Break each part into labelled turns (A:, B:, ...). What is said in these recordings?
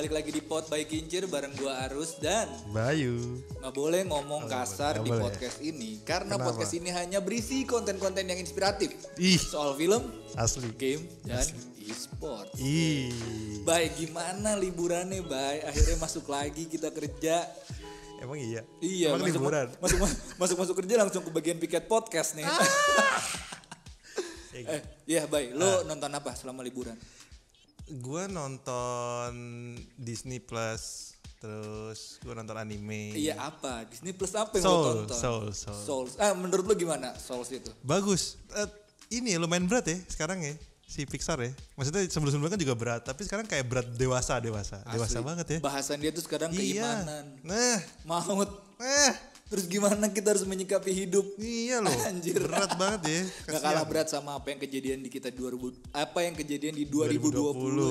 A: balik lagi di Pot by Kincir bareng gua Arus dan
B: Bayu.
A: nggak boleh ngomong kasar
B: nggak
A: di
B: boleh.
A: podcast ini karena
B: Kenapa?
A: podcast ini hanya berisi konten-konten yang inspiratif
B: Ih,
A: soal film,
B: asli.
A: game, dan e-sport.
B: Ih.
A: Baik, gimana liburannya, Bay? Akhirnya masuk lagi kita kerja.
B: Emang iya?
A: Iya,
B: Emang liburan?
A: masuk kerja langsung ke bagian piket podcast nih. Iya, Bay. Lo nonton apa selama liburan?
B: Gua nonton Disney Plus, terus gua nonton anime.
A: Iya, apa? Disney Plus apa yang lo
B: Soul,
A: tonton?
B: Soul.
A: Souls. Menurut lo gimana Souls itu?
B: Bagus. Ini lumayan berat ya sekarang ya, si Pixar ya. Maksudnya sebelum-sebelumnya kan juga berat, tapi sekarang kayak berat dewasa
A: Asli.
B: banget ya.
A: Bahasan dia tuh sekarang
B: Iya.
A: keimanan,
B: Nah,
A: maut. Terus gimana kita harus menyikapi hidup?
B: iya loh.
A: Anjir.
B: Berat banget ya.
A: Gak kalah berat sama apa yang kejadian di kita 2020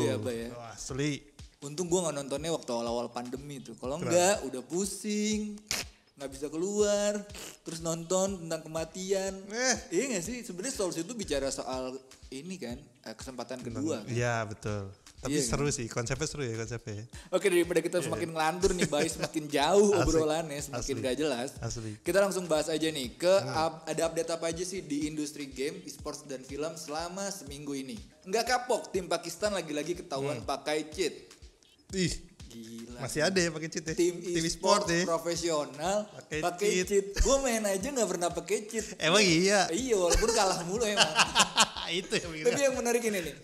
A: ya, Bay ya.
B: Oh, asli.
A: Untung gue nggak nontonnya waktu awal-awal pandemi tuh. Kalau enggak, udah pusing, nggak bisa keluar, terus nonton tentang kematian. Iya nggak sih? Sebenarnya Souls itu bicara soal ini kan, kesempatan kedua. Kan?
B: Iya betul. Tapi
A: Iya,
B: seru sih, konsepnya seru ya konsepnya.
A: Oke, daripada kita semakin ngelantur nih, Bay, semakin jauh obrolannya, semakin
B: Asli.
A: gak jelas.
B: Asli.
A: Kita langsung bahas aja nih ada update apa aja sih di industri game, e-sports dan film selama seminggu ini. Nggak kapok, tim Pakistan lagi-lagi ketahuan pakai cheat.
B: Ih,
A: Gila.
B: masih ada ya pakai cheat ya?
A: Tim e-sport
B: ya?
A: profesional
B: Pakai
A: pakai
B: cheat.
A: cheat. Gue main aja nggak pernah pakai cheat.
B: Emang iya?
A: Iya, walaupun kalah mulu emang.
B: Itu yang
A: Tapi yang menarik ini nih,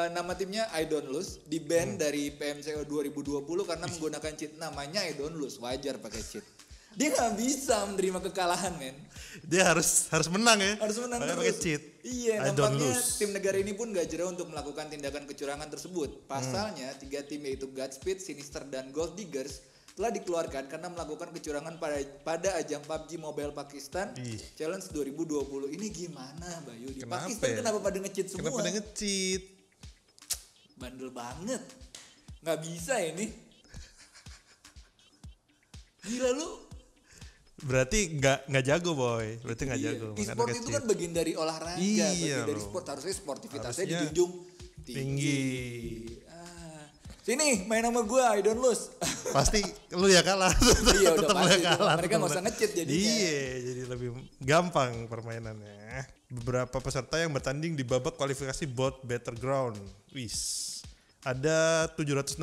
A: nama timnya I Don't Lose di ban dari PMCO 2020 karena menggunakan cheat. Namanya I Don't Lose, wajar pakai cheat. Dia nggak bisa menerima kekalahan, men.
B: Dia harus menang ya?
A: Harus menang
B: Makanya
A: terus.
B: pakai cheat.
A: Iya,
B: I don't
A: nampaknya
B: lose.
A: tim negara ini pun gak jera untuk melakukan tindakan kecurangan tersebut. Pasalnya, 3 tim yaitu Godspeed, Sinister, dan Gold Diggers telah dikeluarkan karena melakukan kecurangan pada ajang PUBG Mobile Pakistan
B: Ih.
A: Challenge 2020. Ini gimana, Bayu? Di
B: Kenapa
A: Pakistan
B: ya?
A: kenapa pada nge-cheat semua?
B: Kenapa dia nge-cheat?
A: Bandel banget. Gak bisa ini. Gila lu.
B: Berarti nggak jago boy. Berarti nggak
A: Iya.
B: jago. makanya
A: E-sport itu
B: nge-cheat.
A: kan bagian dari olahraga,
B: Iya
A: bagian dari
B: loh.
A: sport. Harusnya sportivitasnya
B: Harusnya
A: dijunjung
B: tinggi.
A: Sini main sama gue, I don't lose.
B: Pasti lu ya kalah.
A: Iya, udah
B: Tetep lu
A: pasti
B: yang
A: tuh.
B: kalah.
A: Mereka nggak usah nge-cheat jadinya.
B: Iya, jadi lebih gampang permainannya. Beberapa peserta yang bertanding di babak kualifikasi BOT Battleground. Wis. Ada 768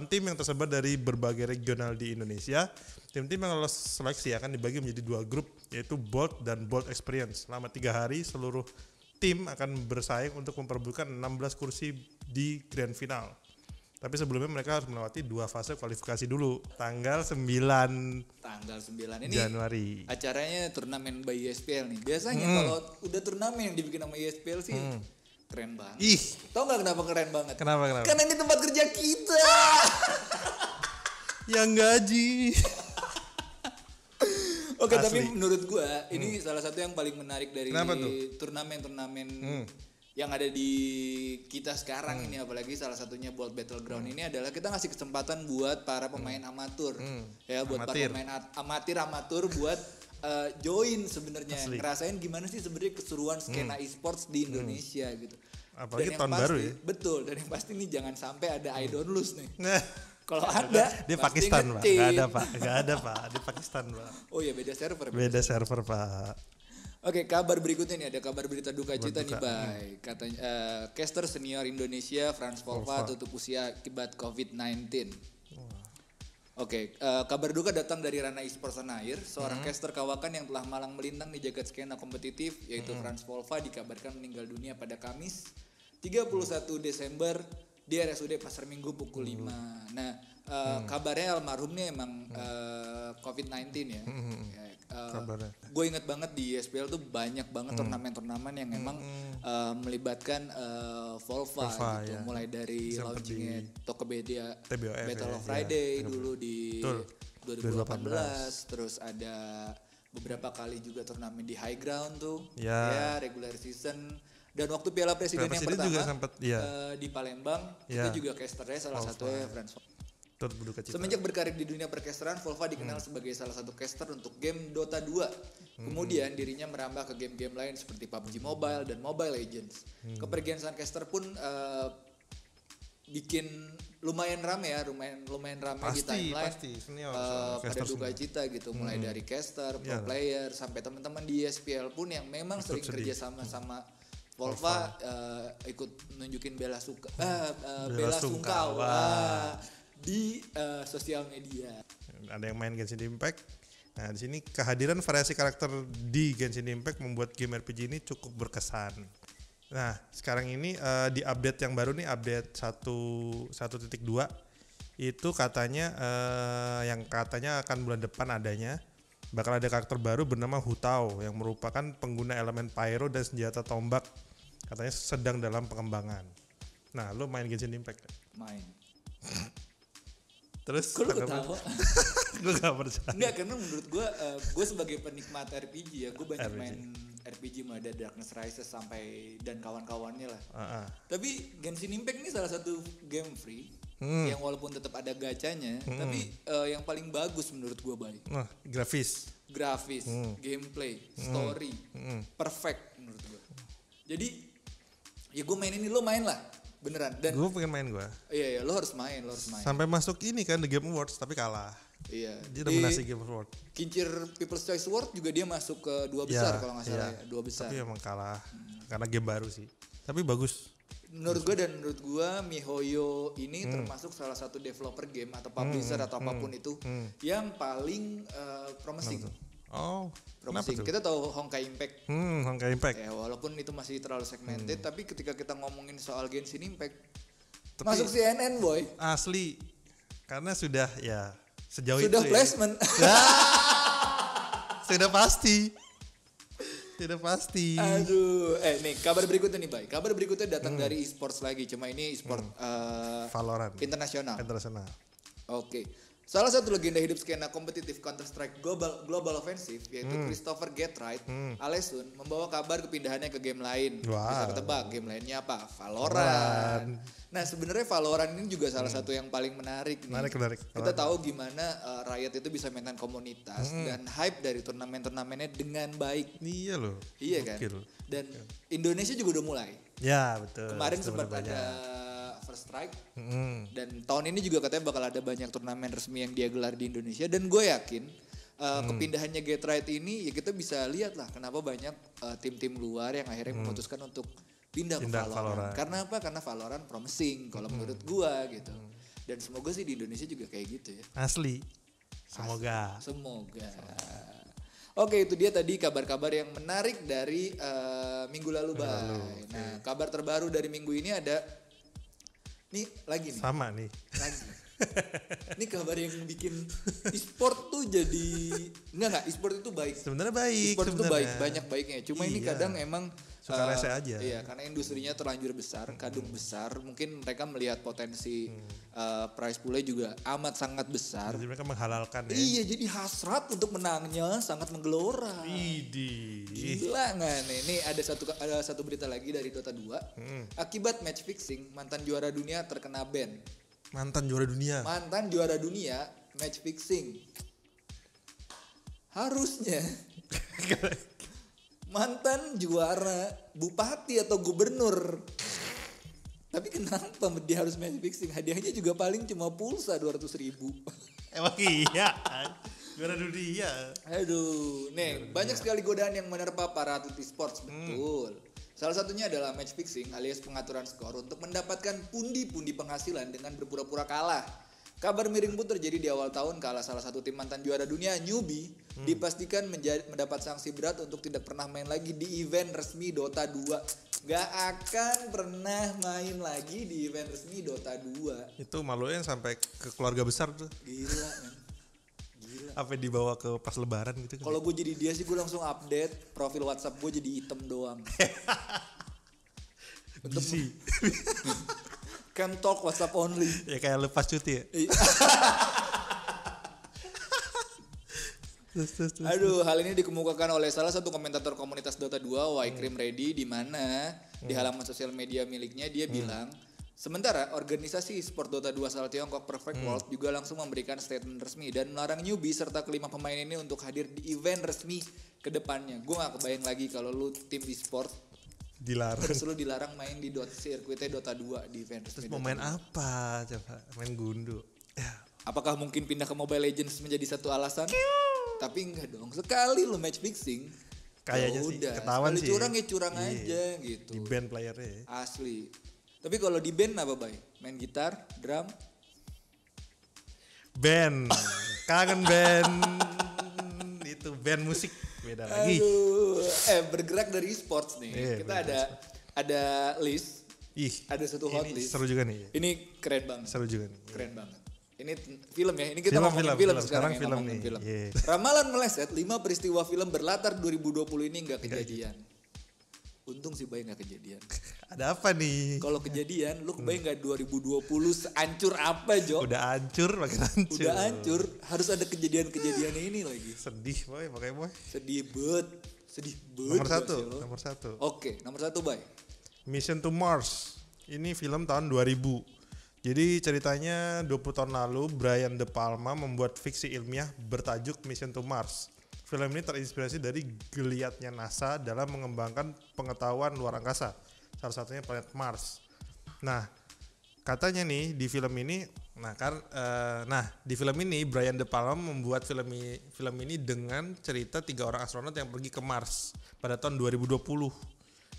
B: tim yang tersebar dari berbagai regional di Indonesia. Tim-tim yang lolos seleksi akan dibagi menjadi 2 grup, yaitu Bold dan Bold Experience. Selama 3 hari, seluruh tim akan bersaing untuk memperebutkan 16 kursi di Grand Final. Tapi sebelumnya mereka harus melewati 2 fase kualifikasi dulu. Tanggal 9
A: Tanggal 9 ini
B: Januari.
A: acaranya turnamen by ESPL nih. Biasanya kalau udah turnamen yang dibikin sama ESPL sih keren banget.
B: Ih,
A: Tahu nggak kenapa keren banget?
B: kenapa?
A: Karena ini tempat kerja kita.
B: Yang gaji.
A: Oke,
B: Asli.
A: tapi menurut gua ini salah satu yang paling menarik dari
B: Kenapa tuh?
A: turnamen-turnamen yang ada di kita sekarang ini, apalagi salah satunya Bold Battleground ini adalah kita ngasih kesempatan buat para pemain amatur, ya buat
B: Amatir.
A: para pemain amatur buat join sebenarnya, ngerasain gimana sih sebenarnya keseruan skena e-sports di Indonesia gitu.
B: Apalagi
A: Dan yang
B: tahun
A: pasti,
B: baru ya.
A: Betul, dan yang pasti nih jangan sampai ada I Don't Lose nih.
B: Nah,
A: Kalau ada,
B: di
A: pasti
B: Pakistan pak,
A: nge-cheat.
B: nggak ada pak, di Pakistan pak.
A: Oh iya, beda server.
B: Beda server pak.
A: Oke, kabar berikutnya nih, ada kabar berita duka cita nih, Bay. Katanya caster senior Indonesia Franz Volva tutup usia akibat COVID-19. Oke, kabar duka datang dari ranah e-sports tanah air. Seorang caster kawakan yang telah malang melintang di jagat skena kompetitif, yaitu Franz Volva, dikabarkan meninggal dunia pada Kamis 31 Desember di RSUD Pasar Minggu pukul 5. Nah, kabarnya almarhum nih emang COVID-19 ya.
B: Kabarnya.
A: Gue inget banget di ESPL tuh banyak banget turnamen-turnamen yang memang melibatkan Volva gitu.
B: ya.
A: Mulai dari
B: Sempet
A: launchingnya Tokopedia
B: TBOF
A: Battle
B: ya,
A: of
B: iya.
A: Friday dulu di
B: Betul.
A: 2018. Terus ada beberapa kali juga turnamen di High Ground tuh.
B: Ya.
A: Regular season. Dan waktu Piala Presiden
B: Piala
A: yang
B: Presiden
A: pertama
B: juga sempet, ya.
A: di Palembang,
B: Ya.
A: itu juga casternya salah satunya Franz Volva.
B: Turut berduka cita.
A: Semenjak berkarir di dunia percasteran, Volva dikenal sebagai salah satu caster untuk game Dota 2. Kemudian dirinya merambah ke game-game lain seperti PUBG Mobile dan Mobile Legends. Kepergian sang caster pun bikin lumayan rame ya, lumayan rame di timeline.
B: Pasti senior,
A: pada duka cita gitu, mulai dari caster, pro player sampai teman-teman di ESPL pun yang memang sering kerja sama Volva ikut nunjukin bela sungkawa di sosial media.
B: Ada yang main Genshin Impact. Nah, di sini kehadiran variasi karakter di Genshin Impact membuat game RPG ini cukup berkesan. Nah, sekarang ini di update yang baru nih, update 1.2 itu katanya yang katanya akan bulan depan adanya, bakal ada karakter baru bernama Hu Tao yang merupakan pengguna elemen pyro dan senjata tombak. Katanya sedang dalam pengembangan. Nah, lo main Genshin Impact?
A: Main.
B: Terus
A: kok lu ketawa?
B: Gue gak percaya.
A: Enggak, karena menurut gue sebagai penikmat RPG ya, gue banyak main RPG mulai dari Darkness Rises sampai dan kawan-kawannya lah. Tapi Genshin Impact ini salah satu game free yang walaupun tetap ada gacanya, tapi yang paling bagus menurut gue baik.
B: Grafis,
A: gameplay, story, perfect menurut gue. Jadi ya gue main ini, lo main lah. Beneran. Dan
B: gue pengen main gue.
A: Iya, lo harus main.
B: Sampai masuk ini kan The Game Awards tapi kalah.
A: Iya.
B: Dia dominasi Game Awards.
A: Kincir People's Choice Award juga dia masuk ke 2 besar kalau nggak salah ya. 2 besar.
B: Tapi emang kalah karena game baru sih. Tapi bagus.
A: Menurut gue MiHoYo ini termasuk salah satu developer game atau publisher atau apapun itu yang paling promising. Promising. Kita tahu Honkai Impact.
B: Honkai Impact.
A: Ya, walaupun itu masih terlalu segmented, tapi ketika kita ngomongin soal Genshin Impact, masuk CNN boy.
B: Asli. Karena sudah ya sejauh
A: sudah
B: itu.
A: Placement.
B: Ya. Sudah pasti.
A: Aduh, nih kabar berikutnya nih, Bay. Kabar berikutnya datang dari e-sports lagi, cuma ini e-sport
B: Valorant.
A: Internasional.
B: Oke.
A: Salah satu legenda hidup skena kompetitif Counter-Strike Global Offensive yaitu Christopher Getright alias Sun membawa kabar kepindahannya ke game lain. Bisa ketebak game lainnya apa? Valorant. Nah, sebenarnya Valorant ini juga salah satu yang paling menarik nih.
B: Menarik.
A: Kita tahu gimana Riot itu bisa maintain komunitas dan hype dari turnamen-turnamennya dengan baik.
B: Iya loh.
A: Iya kan? Dan Indonesia juga udah mulai.
B: Ya, betul.
A: Kemarin sempat ada First Strike dan tahun ini juga katanya bakal ada banyak turnamen resmi yang dia gelar di Indonesia, dan gue yakin kepindahannya Getright ini ya kita bisa lihat lah kenapa banyak tim-tim luar yang akhirnya memutuskan untuk pindah ke Valorant. Karena apa? Karena Valorant promising kalau menurut gue gitu. Dan semoga sih di Indonesia juga kayak gitu ya.
B: Asli. Semoga.
A: Oke, itu dia tadi kabar-kabar yang menarik dari minggu lalu, Bay. Nah, kabar terbaru dari minggu ini ada nih lagi nih.
B: Sama nih.
A: Lagi. Ini kabar yang bikin e-sport tuh jadi enggak e-sport itu baik.
B: Sebenarnya baik.
A: E-sport itu baik, banyak baiknya. Cuma ini kadang emang
B: suka rese aja.
A: Iya, karena industrinya terlanjur besar, kadung besar, mungkin mereka melihat potensi prize pool-nya juga amat sangat besar.
B: Jadi mereka menghalalkan ya.
A: Iya, jadi hasrat untuk menangnya sangat menggelora. Gila nggak nih? Nih ada satu berita lagi dari Dota 2. Akibat match fixing, mantan juara dunia terkena ban.
B: Mantan juara dunia match fixing. Harusnya mantan juara bupati atau gubernur. Tapi kenapa dia harus match fixing? Hadiahnya juga paling cuma pulsa 200.000. Emang iya. Juara dunia.
A: Aduh, nih banyak sekali godaan yang menerpa para atlet e-sports, betul. Salah satunya adalah match fixing alias pengaturan skor untuk mendapatkan pundi-pundi penghasilan dengan berpura-pura kalah. Kabar miring pun terjadi di awal tahun kala salah satu tim mantan juara dunia newbie dipastikan mendapat sanksi berat untuk tidak pernah main lagi di event resmi Dota 2. Gak akan pernah main lagi di event resmi Dota 2.
B: Itu malunya sampai ke keluarga besar tuh.
A: Gila man.
B: Apa dibawa ke pas lebaran gitu kan?
A: Kalau gue jadi dia sih gue langsung update profil WhatsApp gue jadi hitam doang. Untuk Can talk WhatsApp only.
B: Ya kayak lepas cuti ya.
A: Aduh, hal ini dikemukakan oleh salah satu komentator komunitas Dota 2, Wykrim Ready, di mana di halaman sosial media miliknya dia bilang, sementara organisasi e-sport Dota 2 asal Tiongkok Perfect World juga langsung memberikan statement resmi dan melarang newbie serta kelima pemain ini untuk hadir di event resmi ke depannya. Gue gak kebayang lagi kalau lu tim e-sport
B: Dilarang.
A: Terus lu dilarang main di sirkuitnya Dota 2 di event resmi.
B: Terus mau main apa? Coba main gundu.
A: Apakah mungkin pindah ke Mobile Legends menjadi satu alasan? Tapi enggak dong. Sekali lu match fixing,
B: kayaknya sih
A: udah.
B: ketahuan
A: Sekali
B: sih.
A: curang ya curang aja gitu.
B: Di band playernya ya.
A: Asli. Tapi kalau di band apa, Bay? Main gitar, drum?
B: Band. Kangen band. Itu band musik beda lagi.
A: Aduh, bergerak dari e-sports nih.
B: Iya,
A: Kita ada list, ada satu hot
B: ini
A: list.
B: seru juga nih.
A: Ini keren banget.
B: Seru juga nih.
A: Keren banget. Ini film ya. Ini kita
B: Film,
A: ngomongin
B: film,
A: film
B: film.
A: sekarang
B: Sekarang film
A: ngomongin
B: nih.
A: film.
B: Yeah.
A: Ramalan meleset 5 peristiwa film berlatar 2020 ini enggak kejadian. Untung sih Bay enggak kejadian.
B: Ada apa nih?
A: Kalau kejadian, lu kebayang nggak 2020 seancur apa, Jo?
B: Udah hancur, makin hancur.
A: Udah hancur, harus ada kejadian-kejadian ini lagi.
B: Sedih boy, makanya boy.
A: Sedih bet.
B: Nomor satu.
A: Oke, nomor 1, Bay.
B: Mission to Mars. Ini film tahun 2000. Jadi ceritanya 20 tahun lalu Brian De Palma membuat fiksi ilmiah bertajuk Mission to Mars. Film ini terinspirasi dari geliatnya NASA dalam mengembangkan pengetahuan luar angkasa. Salah satunya planet Mars. Nah, katanya nih di film ini, di film ini Brian De Palma membuat film ini dengan cerita 3 orang astronot yang pergi ke Mars pada tahun 2020.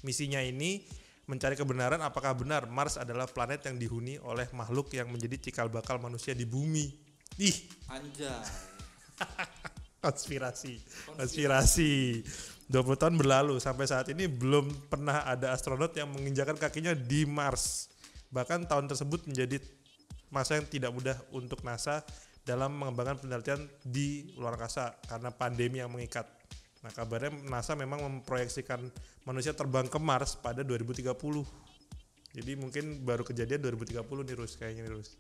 B: Misinya ini mencari kebenaran apakah benar Mars adalah planet yang dihuni oleh makhluk yang menjadi cikal bakal manusia di bumi.
A: Anjay.
B: Konspirasi. 20 tahun berlalu, sampai saat ini belum pernah ada astronot yang menginjakan kakinya di Mars. Bahkan tahun tersebut menjadi masa yang tidak mudah untuk NASA dalam mengembangkan penelitian di luar angkasa karena pandemi yang mengikat. Nah, kabarnya NASA memang memproyeksikan manusia terbang ke Mars pada 2030. Jadi mungkin baru kejadian 2030 nih Rus, kayaknya nih Rus.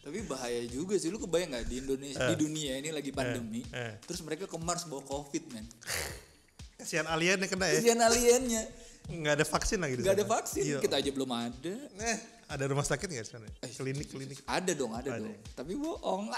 A: Tapi bahaya juga sih, lu kebayang gak di Indonesia, di dunia ini lagi pandemi, terus mereka ke Mars bawa COVID, men.
B: Kasihan aliennya kena ya.
A: Kasihan aliennya.
B: Nggak ada vaksin lagi di sana.
A: Nggak ada vaksin, kita aja belum ada.
B: Ada rumah sakit nggak di sana? Klinik.
A: Ada dong. Tapi bohong.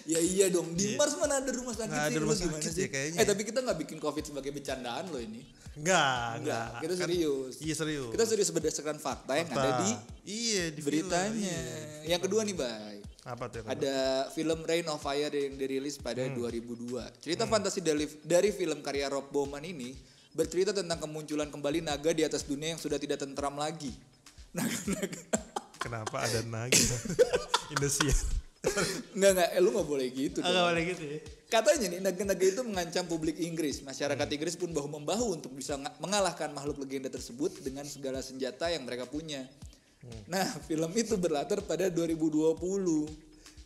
A: Ya iya dong, di Mars mana ada rumah sakit
B: nggak
A: sih?
B: ada rumah sakit
A: sih?
B: ya kayaknya.
A: Tapi kita nggak bikin COVID sebagai bercandaan loh ini.
B: Enggak.
A: Kita serius.
B: Iya serius.
A: Kita serius berdasarkan fakta yang ada di beritanya.
B: Film,
A: Yang kedua nih, Bay.
B: Apa tuh?
A: Ada film Reign of Fire yang dirilis pada 2002. Cerita fantasi dari film karya Rob Bowman ini bercerita tentang kemunculan kembali naga di atas dunia yang sudah tidak tentram lagi. Naga-naga.
B: Kenapa ada naga? Indonesia.
A: Enggak, lu gak boleh gitu dong.
B: Gak boleh gitu ya.
A: Katanya nih, naga-naga itu mengancam publik Inggris. Masyarakat Inggris pun bahu-membahu untuk bisa mengalahkan makhluk legenda tersebut dengan segala senjata yang mereka punya. Nah, film itu berlatar pada 2020.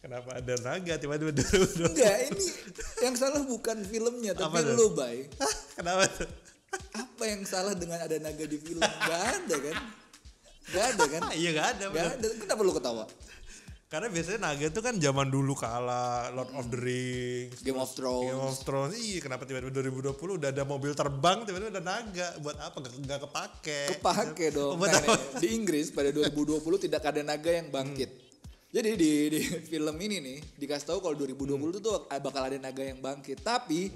B: Kenapa ada naga tiba-tiba 2020?
A: Enggak, ini yang salah bukan filmnya, tapi lu, Bay.
B: Kenapa tuh?
A: Apa yang salah dengan ada naga di film? Gak ada kan?
B: Iya gak ada.
A: Gak ada. Kenapa lu ketawa?
B: Karena biasanya naga tuh kan zaman dulu kala Lord of the Rings,
A: Game of Thrones.
B: Iya, kenapa tiba-tiba 2020 udah ada mobil terbang, tiba-tiba ada naga. Buat apa? Gak kepake.
A: Kepake dong. Di Inggris pada 2020 tidak ada naga yang bangkit. Jadi di film ini nih dikasih tahu kalau 2020 tuh bakal ada naga yang bangkit. Tapi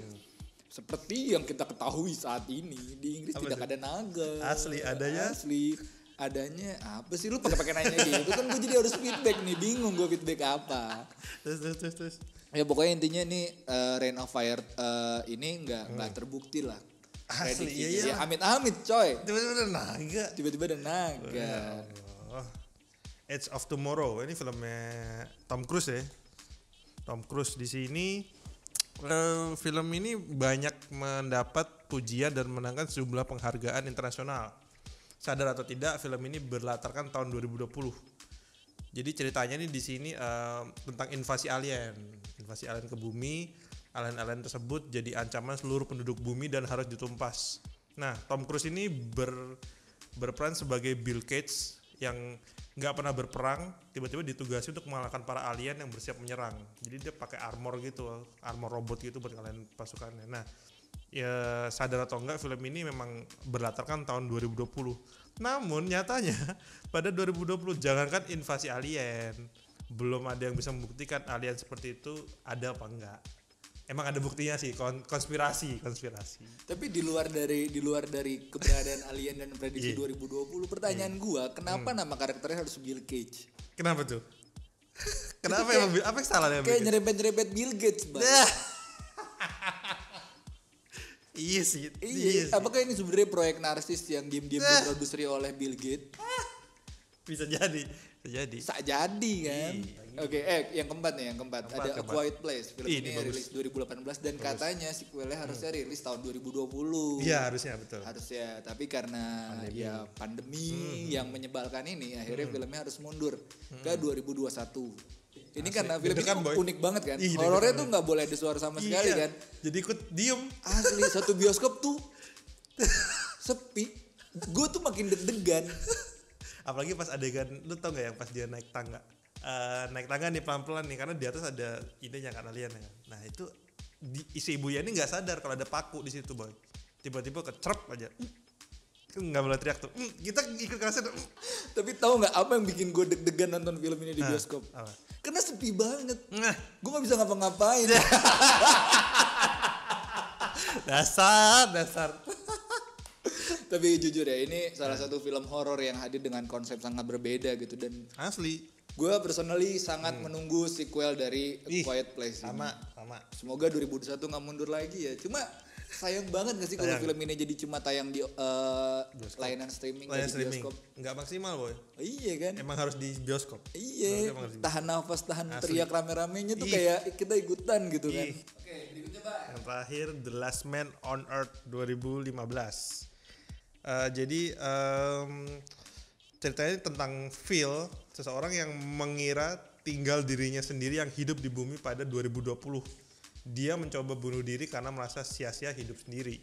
A: seperti yang kita ketahui saat ini di Inggris tidak ada naga. Adanya apa sih, lu pakai nanya gitu kan, gue jadi harus feedback nih, bingung gue feedback apa.
B: Terus.
A: Ya pokoknya intinya nih Reign of Fire ini nggak terbukti lah.
B: Asli
A: iya. Amit-amit coy.
B: Tiba-tiba ada
A: naga.
B: Edge of Tomorrow, ini filmnya Tom Cruise ya. Tom Cruise di sini film ini banyak mendapat pujian dan menangkan sejumlah penghargaan internasional. Sadar atau tidak, film ini berlatarkan tahun 2020. Jadi ceritanya nih di sini tentang invasi alien ke bumi. Alien tersebut jadi ancaman seluruh penduduk bumi dan harus ditumpas. Nah, Tom Cruise ini berperan sebagai Bill Gates yang nggak pernah berperang, tiba-tiba ditugasi untuk mengalahkan para alien yang bersiap menyerang. Jadi dia pakai armor robot gitu buat ngalahin pasukannya. Nah, ya sadar atau enggak, film ini memang berlatarkan tahun 2020. Namun nyatanya pada 2020 jangankan invasi alien, belum ada yang bisa membuktikan alien seperti itu ada apa enggak. emang ada buktinya sih, konspirasi.
A: Tapi di luar dari keberadaan alien dan prediksi 2020, pertanyaan gua, kenapa nama karakternya harus Bill Gates?
B: Kenapa tuh? Kenapa kayak, apa yang salah dengan
A: kayak nyerempet Bill Gates, Bang?
B: Iya sih.
A: Apakah ini sebenarnya proyek narsis yang diam-diam diproduksi oleh Bill Gates?
B: Bisa jadi.
A: Jadi kan. Oke, yang keempat ada A Quiet Place. Film ini rilis 2018 dan katanya sequelnya harusnya rilis tahun 2020.
B: Iya, harusnya betul.
A: Harusnya, tapi karena pandemi yang menyebalkan ini, akhirnya filmnya harus mundur ke 2021. Ini karena film ini unik banget kan. Horornya tuh nggak boleh ada suara sama sekali kan.
B: Jadi ikut diem.
A: Asli, satu bioskop tuh sepi. Gue tuh makin deg-degan.
B: Apalagi pas adegan, lu tau gak yang pas dia naik tangga nih pelan-pelan nih, karena di atas ada ininya kan, alien ya. Nah itu isi ibunya ini nggak sadar kalau ada paku di situ, boy. Tiba-tiba kecerep aja. Nggak boleh teriak tuh. Kita ikut kerasan.
A: Tapi tahu nggak apa yang bikin gue deg-degan nonton film ini di bioskop? Karena sepi banget. Gue nggak bisa ngapa-ngapain.
B: dasar.
A: Tapi jujur ya, ini salah satu film horor yang hadir dengan konsep sangat berbeda gitu, dan
B: asli
A: gue personally sangat menunggu sequel dari A Quiet Place.
B: Sama.
A: Semoga 2021 nggak mundur lagi ya. Cuma sayang banget gak sih kalau film ini jadi cuma tayang di layanan streaming di bioskop.
B: Nggak maksimal, boy.
A: Iya kan?
B: Emang harus di bioskop.
A: Iya. Tahan nafas, tahan teriak rame-ramenya tuh kayak kita ikutan gitu kan. Oke, berikutnya Pak.
B: Yang terakhir The Last Man on Earth 2015. Jadi ceritanya tentang Phil, seseorang yang mengira tinggal dirinya sendiri yang hidup di bumi pada 2020. Dia mencoba bunuh diri karena merasa sia-sia hidup sendiri.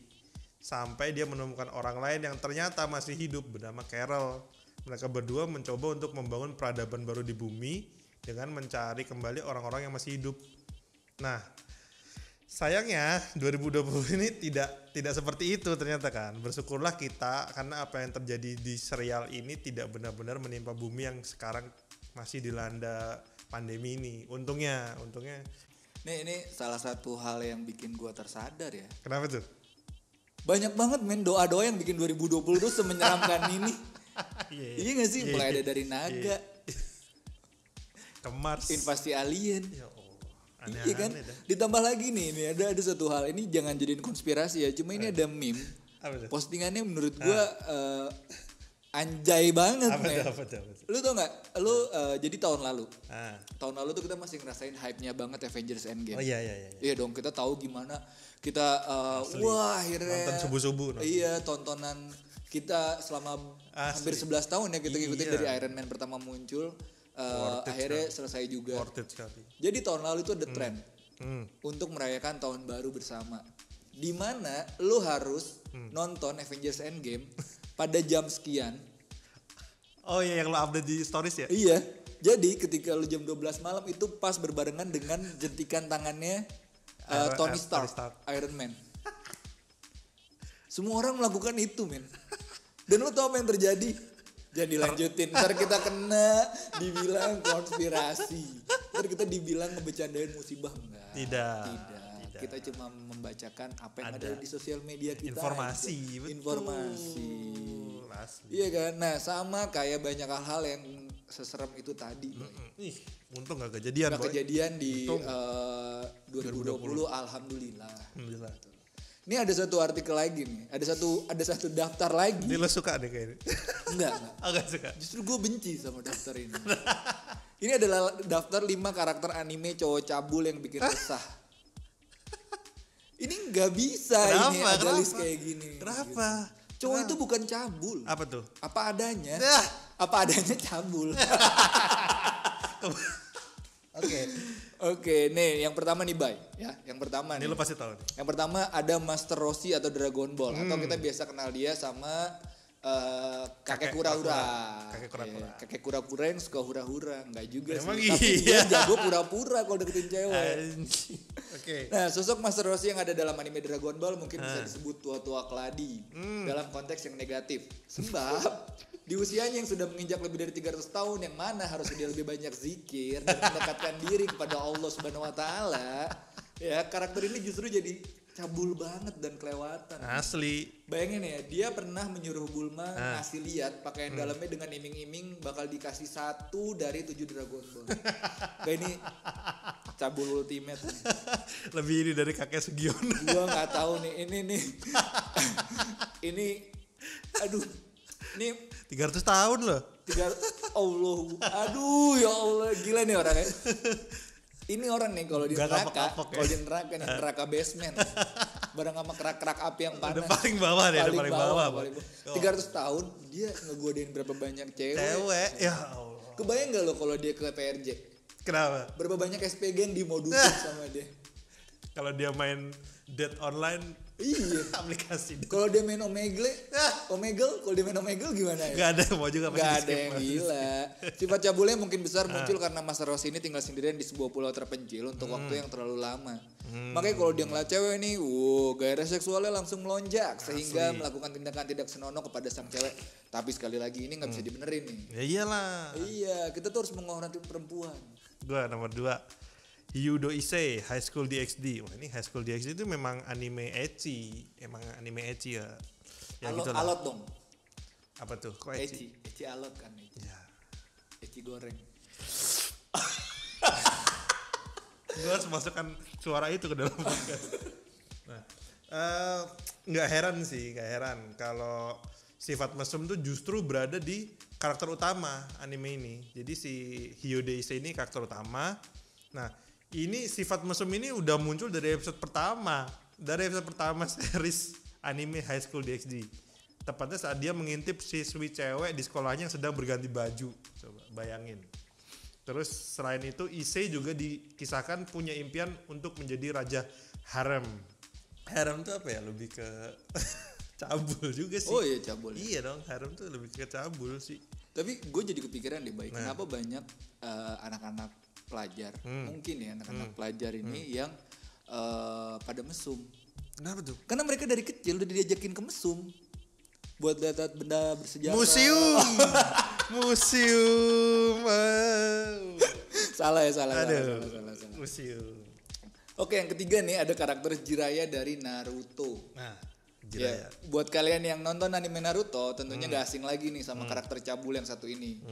B: Sampai dia menemukan orang lain yang ternyata masih hidup bernama Carol. Mereka berdua mencoba untuk membangun peradaban baru di bumi dengan mencari kembali orang-orang yang masih hidup. Nah, sayangnya 2020 ini tidak seperti itu ternyata kan. Bersyukurlah kita karena apa yang terjadi di serial ini tidak benar-benar menimpa bumi yang sekarang masih dilanda pandemi ini. Untungnya.
A: Nih, ini salah satu hal yang bikin gua tersadar ya.
B: Kenapa tuh?
A: Banyak banget men doa-doa yang bikin 2020 tuh semenyeramkan ini. Iya gak sih? Mulai ada dari naga,
B: ke Mars,
A: invasi alien.
B: Aneh-aneh
A: iya kan?
B: dah.
A: Ditambah lagi nih, ini ada satu hal, ini jangan jadiin konspirasi ya. Cuma ini ada meme. Postingannya menurut gua anjay banget, men.
B: Apa tuh?
A: Lu tau gak? Jadi tahun lalu tuh kita masih ngerasain hype-nya banget Avengers Endgame.
B: Oh iya.
A: Iya dong, kita tahu gimana kita wah akhirnya
B: nonton subuh-subuh.
A: Iya, tontonan kita selama hampir 11 tahun ya kita ngikutin dari Iron Man pertama muncul. Akhirnya selesai juga. Jadi tahun lalu itu ada tren untuk merayakan tahun baru bersama, di mana lu harus nonton Avengers Endgame pada jam sekian.
B: Oh iya, yang lu update di stories ya?
A: Iya. Jadi ketika lu jam 12 malam itu pas berbarengan dengan jentikan tangannya Tony Stark, Iron Man. Semua orang melakukan itu, men. Dan lu tau apa yang terjadi? Jangan dilanjutin, ntar kita kena dibilang konspirasi, ntar kita dibilang ngebecandain musibah. Tidak. Kita cuma membacakan apa yang ada di sosial media kita.
B: Informasi.
A: Iya kan. Nah, sama kayak banyak hal-hal yang seserem itu tadi.
B: Untung gak kejadian.
A: Kejadian di 2020. Alhamdulillah. Ini ada satu artikel lagi nih. Ada satu daftar lagi.
B: Ini lo suka deh kayaknya.
A: Enggak.
B: Gak suka.
A: Justru gue benci sama daftar ini. Ini adalah daftar 5 karakter anime cowok cabul yang bikin resah. Ini nggak bisa. Kenapa? Ini ada list kayak gini.
B: Kenapa?
A: Gitu. Cowok itu bukan cabul.
B: Apa tuh?
A: Apa adanya. Apa adanya cabul. Oke, nih yang pertama nih, Bay. Ya, yang pertama nih.
B: Ini lo pasti tahu.
A: Yang pertama ada Master Roshi atau Dragon Ball, atau kita biasa kenal dia sama kakek kura-kura. Kakek kura-kura yang suka hura-hura, enggak juga sih. Tapi dia jago pura-pura kalau deketin cewek. Nah, sosok Master Roshi yang ada dalam anime Dragon Ball mungkin bisa disebut tua-tua keladi dalam konteks yang negatif. Sebab di usianya yang sudah menginjak lebih dari 300 tahun, yang mana harusnya dia lebih banyak zikir dan mendekatkan diri kepada Allah Subhanahu wa taala, Ya karakter ini justru jadi cabul banget dan kelewatan.
B: Asli.
A: Bayangin ya, dia pernah menyuruh Bulma ngasih lihat pakaian dalamnya dengan iming-iming bakal dikasih 1 dari 7 Dragon Ball. Kayak ini cabul ultimate nih.
B: Lebih ini dari kakek Sugiono.
A: Gua nggak tahu nih, ini nih. Ini aduh. Ini
B: 300 tahun loh.
A: Aduh ya Allah, gila nih orangnya. Ini orang nih kalau di neraka, nih neraka basement. Bareng sama kerak-kerak api yang panas.
B: Udah paling bawah deh, paling bawah.
A: 300 tahun dia ngegodain berapa banyak
B: cewek. Ya Allah.
A: Kebayang gak lo kalau dia ke PRJ?
B: Kenapa?
A: Berapa banyak SPG yang dimodusin sama dia?
B: Kalau dia main Dead Online,
A: iya,
B: aplikasi.
A: Kalau dia main Omegle, kalau dia main Omegle gimana ya?
B: Gak ada yang mau juga.
A: Gak ada yang gila. Sifat cabulnya mungkin besar muncul karena Mas Rossi ini tinggal sendirian di sebuah pulau terpencil untuk waktu yang terlalu lama. Makanya kalau dia ngeliat cewek nih, gairah seksualnya langsung melonjak sehingga melakukan tindakan tidak senonoh kepada sang cewek. Tapi sekali lagi ini nggak bisa dibenerin nih.
B: Ya iyalah.
A: Iya, kita tuh harus menghormati perempuan.
B: Gua nomor 2. Hyudo Issei, High School DxD. Wah, ini High School DxD itu memang anime ecchi. Emang anime ecchi ya. Ya
A: alot,
B: gitu lah.
A: Alot dong.
B: Apa tuh? Kok ecchi?
A: Ecchi alot kan ecchi.
B: Ya.
A: Ecchi goreng.
B: Gue harus masukkan suara itu ke dalam podcast. Nah, nggak heran kalau sifat mesum tuh justru berada di karakter utama anime ini. Jadi si Hyudo Issei ini karakter utama. Nah, ini sifat mesum ini udah muncul dari episode pertama. Dari episode pertama series anime High School DxD. Tepatnya saat dia mengintip siswi cewek di sekolahnya yang sedang berganti baju. Coba bayangin. Terus selain itu Issei juga dikisahkan punya impian untuk menjadi raja harem. Harem tuh apa ya? Lebih ke cabul juga sih.
A: Oh iya cabul.
B: Iya dong, harem tuh lebih ke cabul sih.
A: Tapi gue jadi kepikiran deh, baik. Kenapa banyak anak-anak pelajar, mungkin ya anak-anak pelajar ini yang pada mesum.
B: Kenapa tuh?
A: Karena mereka dari kecil udah diajakin ke mesum buat lihat benda bersejarah.
B: Museum. salah. Museum.
A: Oke, yang ketiga nih ada karakter Jiraiya dari Naruto.
B: Nah, Jiraiya.
A: Ya, buat kalian yang nonton anime Naruto tentunya gak asing lagi nih sama karakter cabul yang satu ini.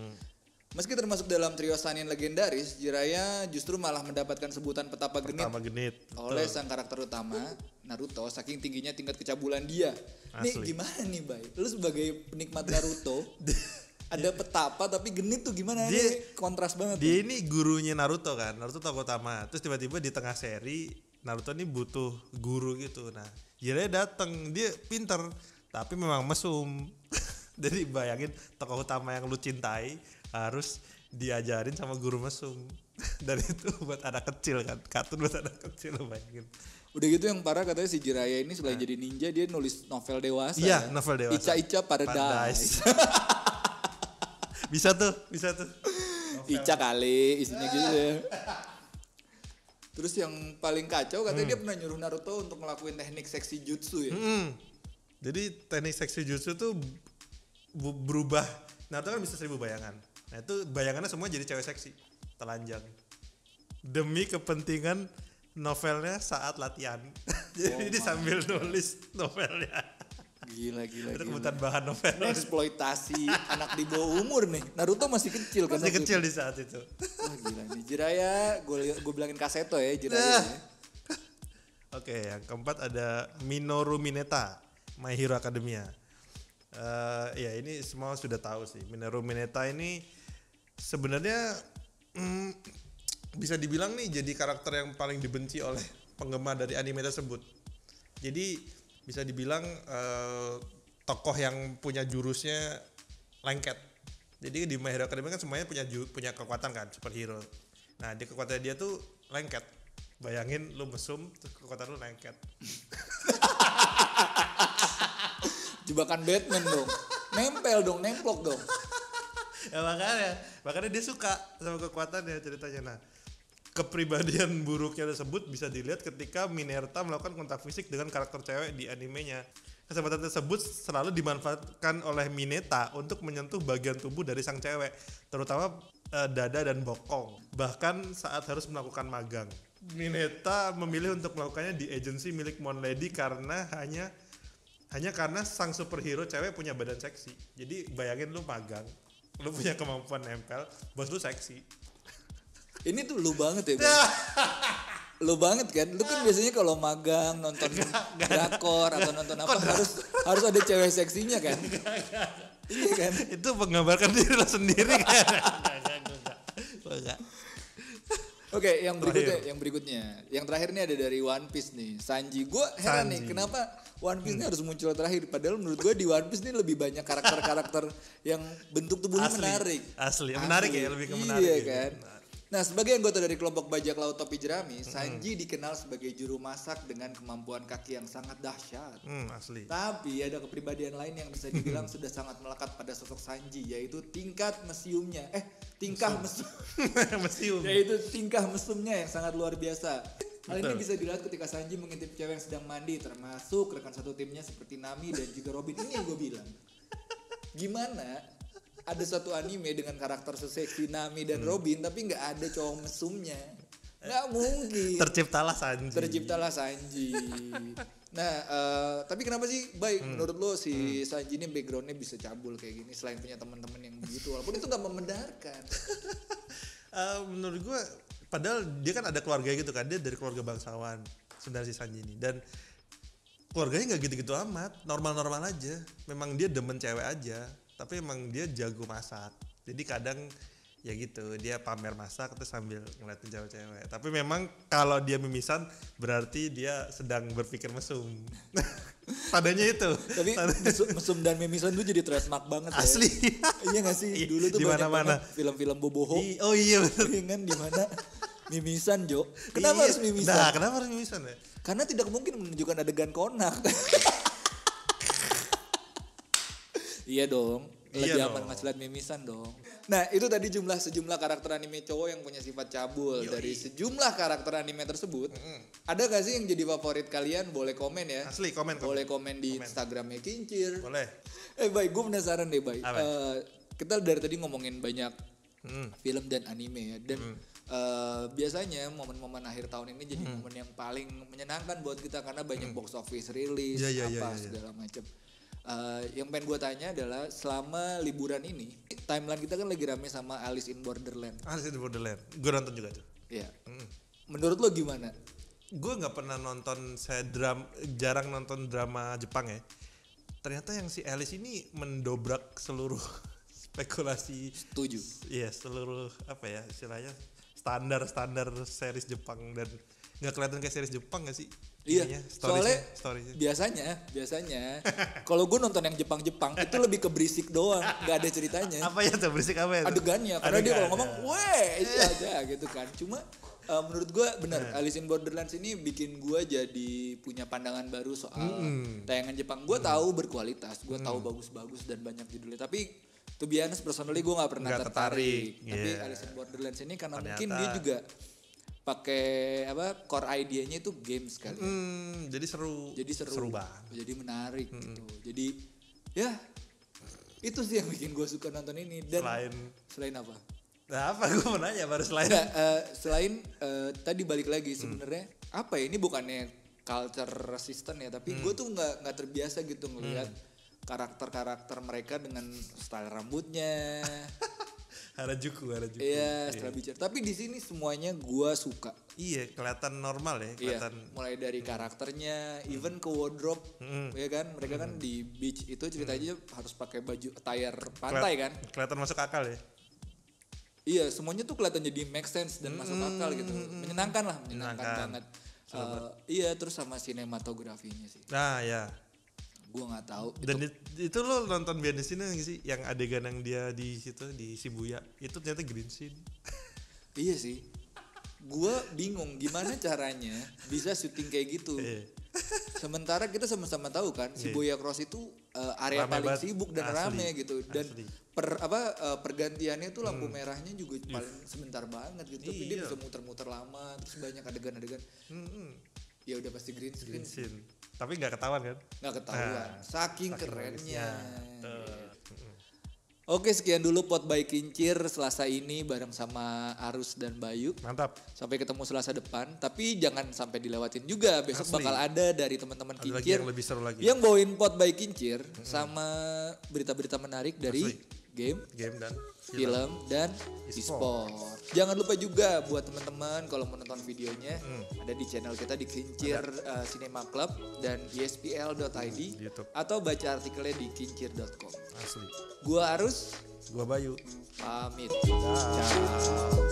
A: Meski termasuk dalam trio Sannin legendaris, Jiraiya justru malah mendapatkan sebutan petapa genit oleh sang karakter utama Naruto saking tingginya tingkat kecabulan dia. Nih gimana nih, Bay? Lu sebagai penikmat Naruto ada petapa tapi genit tuh gimana nih? Kontras banget.
B: Dia ini gurunya Naruto kan, Naruto tokoh utama. Terus tiba-tiba di tengah seri Naruto ini butuh guru gitu. Nah, Jiraiya datang, dia pinter tapi memang mesum. Jadi bayangin tokoh utama yang lu cintai harus diajarin sama guru mesum. Dan itu buat anak kecil kan, kartun buat anak kecil, lo bayangin.
A: Udah gitu yang parah katanya si Jiraiya ini selain jadi ninja dia nulis novel dewasa.
B: Iya, novel dewasa.
A: Ica Paradise.
B: bisa tuh.
A: Ica kali isinya gitu ya. Terus yang paling kacau katanya dia pernah nyuruh Naruto untuk ngelakuin teknik seksi jutsu ya.
B: Jadi teknik seksi jutsu tuh berubah. Naruto kan bisa 1000 bayangan. Nah itu bayangannya semua jadi cewek seksi, telanjang. Demi kepentingan novelnya saat latihan. Jadi dia sambil nulis novelnya.
A: Gila.
B: Itu kebutuhan bahan novel.
A: Eksploitasi anak di bawah umur nih. Naruto masih kecil kan?
B: Masih kecil di saat itu.
A: Wah gila nih. Jiraiya, gue bilangin Kaseto ya Jiraiya.
B: Oke, yang keempat ada Minoru Mineta, My Hero Academia. Ya ini semua sudah tahu sih. Minoru Mineta ini sebenarnya bisa dibilang nih jadi karakter yang paling dibenci oleh penggemar dari anime tersebut. Jadi bisa dibilang tokoh yang punya jurusnya lengket. Jadi di My Hero Academia kan semuanya punya kekuatan kan, superhero. Nah di kekuatan dia tuh lengket. Bayangin lu mesum terus kekuatan lu lengket.
A: Jebakan Batman dong. Nempel dong, nemplok dong.
B: Ya makanya dia suka sama kekuatannya ceritanya. Nah, kepribadian buruknya tersebut bisa dilihat ketika Minerta melakukan kontak fisik dengan karakter cewek di animenya. Kesempatan tersebut selalu dimanfaatkan oleh Mineta untuk menyentuh bagian tubuh dari sang cewek, terutama dada dan bokong. Bahkan saat harus melakukan magang. Mineta memilih untuk melakukannya di agensi milik Mon Lady karena hanya karena sang superhero cewek punya badan seksi. Jadi bayangin lu magang, lu punya kemampuan nempel, bos lu seksi.
A: Ini tuh lu banget ya, Bang. Lu banget kan? Lu kan biasanya kalau magang nonton drakor atau nonton apa harus ada cewek seksinya kan? Iya kan?
B: Itu menggambarkan diri lo sendiri kan? Enggak.
A: Oke, yang berikutnya. Yang terakhir nih ada dari One Piece nih. Sanji. Gue heran nih kenapa One Piece ini harus muncul terakhir. Padahal menurut gue di One Piece ini lebih banyak karakter-karakter yang bentuk tubuhnya menarik.
B: Asli. Menarik ya, lebih ke menarik.
A: Iya
B: gitu.
A: kan? Nah, sebagai anggota dari kelompok bajak laut topi jerami, Sanji dikenal sebagai juru masak dengan kemampuan kaki yang sangat dahsyat.
B: Asli.
A: Tapi ada kepribadian lain yang bisa dibilang sudah sangat melekat pada sosok Sanji, yaitu tingkah mesumnya yang sangat luar biasa. Hal ini bisa dilihat ketika Sanji mengintip cewek yang sedang mandi, termasuk rekan satu timnya seperti Nami dan juga Robin. Ini yang gue bilang. Gimana ada satu anime dengan karakter seseksi Nami dan Robin tapi nggak ada cowok mesumnya? Nggak mungkin.
B: Terciptalah Sanji. Nah, tapi kenapa sih menurut lo si Sanji ini backgroundnya bisa cabul kayak gini selain punya teman-teman yang begitu, walaupun itu nggak membenarkan? Menurut gue, padahal dia kan ada keluarga gitu kan, dia dari keluarga bangsawan sebenarnya si Sanji ini, dan keluarganya nggak gitu-gitu amat, normal-normal aja. Memang dia demen cewek aja, tapi emang dia jago masak. Jadi kadang ya gitu, dia pamer masak terus sambil ngeliatin cewek-cewek. Tapi memang kalau dia mimisan berarti dia sedang berpikir mesum. Padanya itu.
A: Tapi mesum dan mimisan tuh jadi trademark banget.
B: Asli.
A: Ya. Iya nggak sih? Dulu tuh banyak banget film-film boboho.
B: Oh iya betul.
A: Kan di mana mimisan, Jo. Kenapa harus mimisan?
B: Nah, kenapa harus mimisan ya?
A: Karena tidak mungkin menunjukkan adegan konak. Iya dong. Lebih aman mas lihat mimisan dong. Nah, itu tadi sejumlah karakter anime cowok yang punya sifat cabul. Dari sejumlah karakter anime tersebut, ada gak sih yang jadi favorit kalian? Boleh komen ya.
B: Asli, komen.
A: Boleh komen di Instagramnya Kincir.
B: Boleh.
A: Baik, gue penasaran deh, Bay. Kita dari tadi ngomongin banyak film dan anime ya. Dan biasanya momen-momen akhir tahun ini jadi momen yang paling menyenangkan buat kita karena banyak box office rilis segala macam. Yang pengen gue tanya adalah selama liburan ini timeline kita kan lagi rame sama Alice in Borderland.
B: Gue nonton juga tuh.
A: Iya. Menurut lo gimana?
B: Gue nggak pernah nonton, jarang nonton drama Jepang ya. Ternyata yang si Alice ini mendobrak seluruh spekulasi. Setuju. Iya, seluruh apa ya istilahnya standar series Jepang, dan nggak kelihatan kayak series Jepang nggak sih?
A: Iya, soalnya biasanya kalau gue nonton yang Jepang itu lebih ke berisik doang, nggak ada ceritanya.
B: Apa ya tuh berisik apa ya?
A: Adegannya, karena dia kalau ngomong, itu aja gitu kan. Cuma menurut gue benar, Alice in Borderlands ini bikin gue jadi punya pandangan baru soal tayangan Jepang. Gue tahu berkualitas, gue tahu bagus-bagus dan banyak judulnya, tapi to be honest, personally gue nggak pernah tertarik. Tapi Alice in Borderlands ini karena mungkin dia juga pakai core idenya itu games kan.
B: Jadi seru banget.
A: Jadi menarik gitu. Jadi ya itu sih yang bikin gue suka nonton ini. Dan selain apa?
B: Nah, apa gue mau nanya baru selain?
A: Selain tadi balik lagi sebenarnya apa ya, ini bukannya culture resistant ya, tapi gue tuh nggak terbiasa gitu ngelihat karakter mereka dengan style rambutnya.
B: Harajuku.
A: Iya, setelah bicara. Tapi di sini semuanya gua suka.
B: Iya, kelihatan normal ya, kelihatan.
A: Iya, mulai dari karakternya, even ke wardrobe, ya kan. Mereka kan di beach itu ceritanya harus pakai baju attire pantai kan.
B: Kelihatan masuk akal ya.
A: Iya, semuanya tuh kelihatan jadi make sense dan masuk akal gitu. Menyenangkan banget. Iya, terus sama sinematografinya sih.
B: Nah, ya.
A: Gue nggak tahu.
B: Dan itu lo nonton behind the scene nggak sih, yang adegan yang dia di situ di Shibuya itu ternyata green scene.
A: Iya sih. Gue bingung gimana caranya bisa syuting kayak gitu. Sementara kita sama-sama tahu kan Shibuya Cross itu area paling sibuk dan rame gitu. Dan pergantiannya tuh lampu merahnya juga paling sebentar banget gitu. Tapi dia bisa muter-muter lama, terus banyak adegan-adegan. Ya udah pasti green scene.
B: Tapi nggak ketahuan kan?
A: Nggak ketahuan. Saking kerennya. Oke, sekian dulu Pot by Kincir Selasa ini bareng sama Arus dan Bayu.
B: Mantap.
A: Sampai ketemu Selasa depan, tapi jangan sampai dilewatin juga. Besok
B: Asli.
A: bakal ada dari teman-teman
B: Ada lagi
A: Kincir
B: yang lebih seru lagi.
A: yang bawain Pot by Kincir sama berita-berita menarik dari game
B: dan
A: film dan e-sport. Jangan lupa juga buat teman-teman kalau mau nonton videonya ada di channel kita di Kincir Cinema Club dan espl.id
B: YouTube.
A: atau baca artikelnya di kincir.com.
B: Asli.
A: Gua Arus,
B: Gua Bayu.
A: pamit.
B: Ciao.